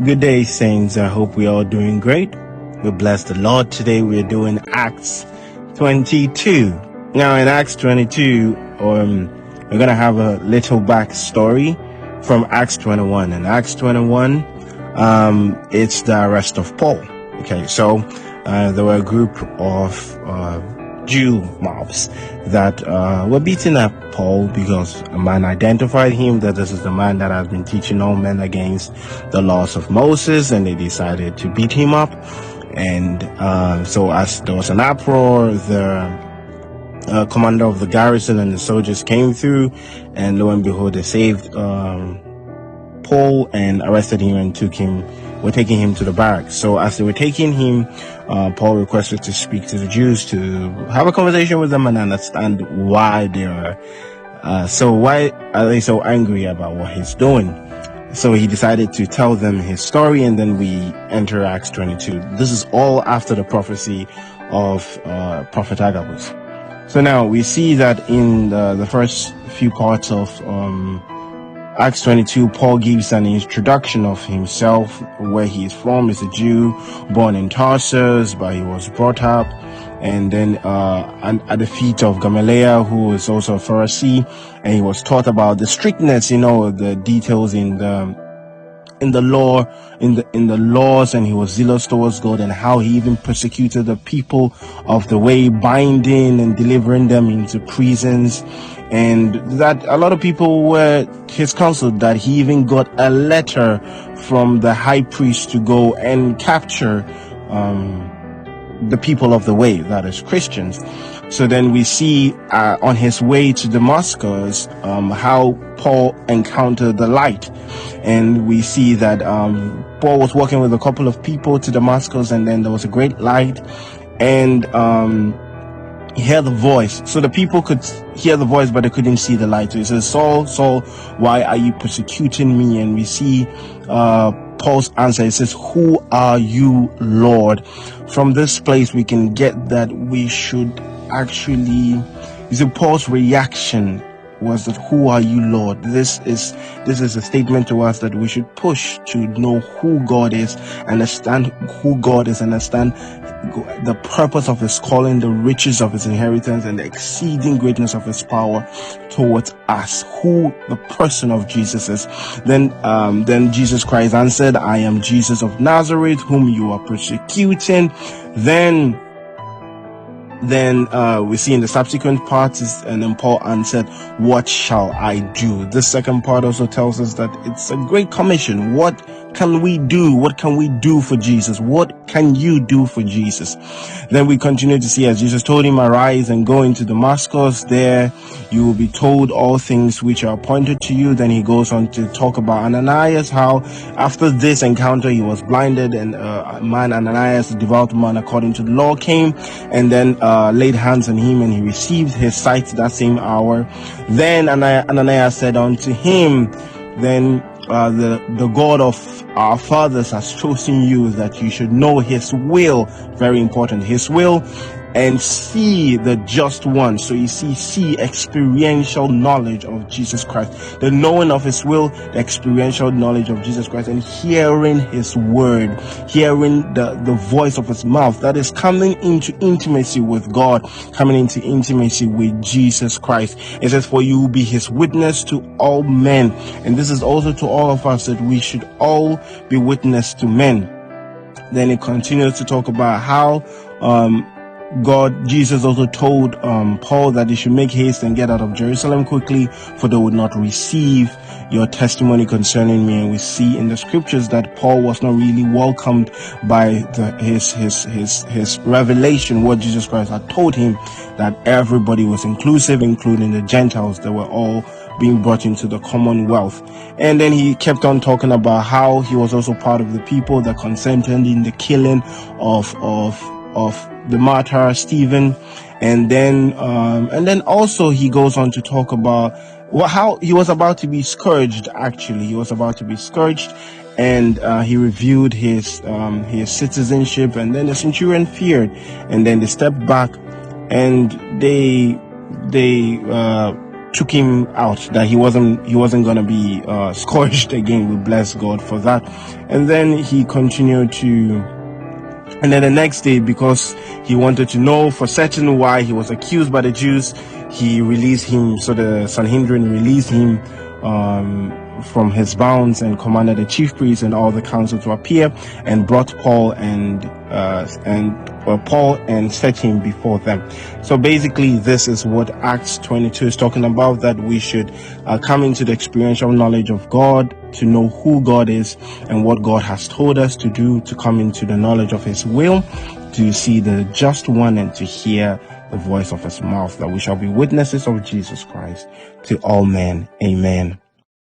Good day, saints. I hope we are doing great. We bless the Lord. Today we are doing Acts 22. Now in Acts 22, we're going to have a little backstory from Acts 21. In Acts 21, it's the arrest of Paul. Okay, so there were a group of Jew mobs that were beating up Paul because a man identified him that this is the man that has been teaching all men against the laws of Moses, and they decided to beat him up. And so as there was an uproar, the commander of the garrison and the soldiers came through, and lo and behold, they saved Paul and arrested him and were taking him to the barracks. So as they were taking him, Paul requested to speak to the Jews, to have a conversation with them and understand why they are why are they so angry about what he's doing. So he decided to tell them his story, and then we enter Acts 22. This is all after the prophecy of Prophet Agabus. So now we see that in the first few parts of Acts 22, Paul gives an introduction of himself, where he is from. He's a Jew, born in Tarsus, but he was brought up, and then at the feet of Gamaliel, who is also a Pharisee, and he was taught about the strictness, the details in the law, in the laws, and he was zealous towards God, and how he even persecuted the people of the way, binding and delivering them into prisons. And that a lot of people were his counsel, that he even got a letter from the high priest to go and capture the people of the way, that is Christians. So then we see on his way to Damascus how Paul encountered the light, and we see that Paul was walking with a couple of people to Damascus, and then there was a great light, and he heard the voice. So the people could hear the voice, but they couldn't see the light. So he says, "Saul, Saul, why are you persecuting me?" And we see Paul's answer. He says, "Who are you, Lord?" From this place, we can get that we should actually, Paul's reaction was that, "Who are you, Lord?" This is a statement to us that we should push to know who God is, understand who God is, understand the purpose of his calling, the riches of his inheritance, and the exceeding greatness of his power towards us, who the person of Jesus is. Then Jesus Christ answered, "I am Jesus of Nazareth, whom you are persecuting." Then we see in the subsequent parts, and then Paul answered, "What shall I do?" This second part also tells us that it's a great commission. What can we do? What can we do for Jesus? What can you do for Jesus? Then we continue to see, as Jesus told him, "Arise and go into Damascus. There you will be told all things which are appointed to you." Then he goes on to talk about Ananias, how after this encounter he was blinded, and a man, Ananias, a devout man according to the law, came and then laid hands on him, and he received his sight that same hour. Then Ananias said unto him, the God of our fathers has chosen you, that you should know his will, very important, his will, and see the just one. So you see experiential knowledge of Jesus Christ, the knowing of his will, the experiential knowledge of Jesus Christ, and hearing his word, hearing the voice of his mouth, that is coming into intimacy with God, coming into intimacy with Jesus Christ. It says, "For you will be his witness to all men." And this is also to all of us, that we should all be witness to men. Then it continues to talk about how Jesus also told Paul that he should make haste and get out of Jerusalem quickly, for they would not receive your testimony concerning me. And we see in the scriptures that Paul was not really welcomed by his revelation, what Jesus Christ had told him, that everybody was inclusive, including the Gentiles. They were all being brought into the Commonwealth. And then he kept on talking about how he was also part of the people that consented in the killing of the martyr Stephen. And then also he goes on to talk about how he was about to be scourged. Actually, he was about to be scourged, and he reviewed his citizenship. And then the centurion feared, and then they stepped back, and they took him out, that he wasn't going to be scourged again. We bless God for that. And then he continued to, and then the next day, because he wanted to know for certain why he was accused by the Jews, he released him. So the Sanhedrin released him from his bounds and commanded the chief priests and all the council to appear, and brought Paul and set him before them. So basically, this is what Acts 22 is talking about, that we should come into the experiential knowledge of God, to know who God is and what God has told us to do, to come into the knowledge of his will, to see the just one, and to hear the voice of his mouth, that we shall be witnesses of Jesus Christ to all men. Amen.